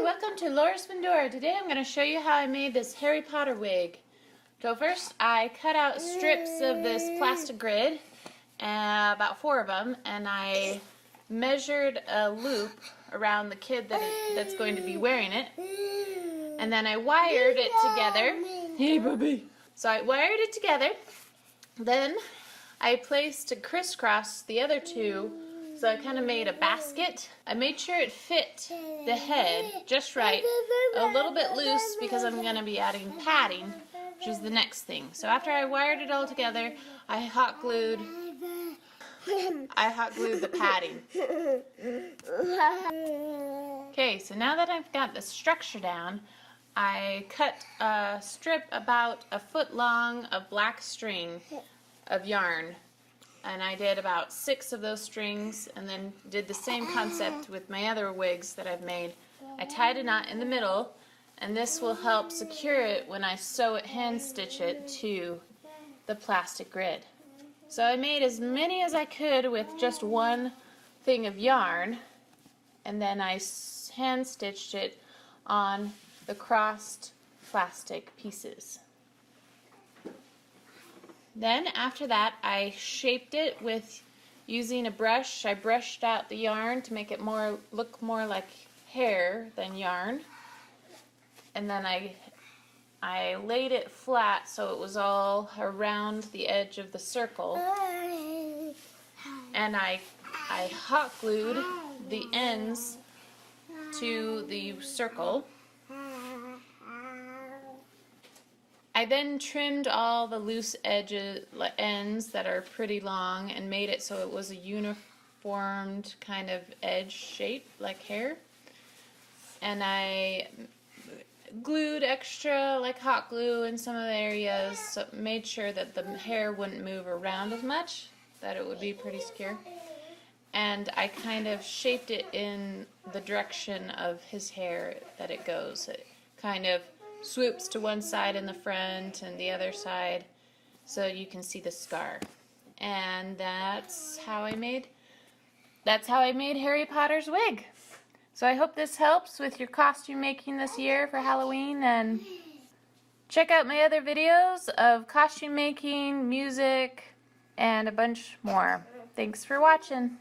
welcome to Laura's Pandora. Today I'm going to show you how I made this Harry Potter wig. So first I cut out strips of this plastic grid, about 4 of them, and I measured a loop around the kid that's going to be wearing it. And then I wired it together. Hey, Bubby. So I wired it together. Then I placed to crisscross the other two, so I kind of made a basket. I made sure it fit the head just right, a little bit loose because I'm going to be adding padding, which is the next thing. So after I wired it all together, I hot glued the padding. Okay, so now that I've got the structure down, I cut a strip about a foot long of black string of yarn, and I did about 6 of those strings, and then did the same concept with my other wigs that I've made. I tied a knot in the middle, and this will help secure it when I sew it, hand stitch it to the plastic grid. So I made as many as I could with just one thing of yarn, and then I hand stitched it on the crossed plastic pieces. Then after that I shaped it with using a brush. I brushed out the yarn to make it look more like hair than yarn, and then I laid it flat so it was all around the edge of the circle, and I hot glued the ends to the circle. I then trimmed all the loose ends that are pretty long and made it so it was a uniformed kind of edge shape like hair. And I glued extra like hot glue in some of the areas, so made sure that the hair wouldn't move around as much, that it would be pretty secure. And I kind of shaped it in the direction of his hair that it goes. It kind of swoops to one side in the front and the other side so you can see the scar. And that's how I made Harry Potter's wig. So I hope this helps with your costume making this year for Halloween, and check out my other videos of costume making, music, and a bunch more. Thanks for watching.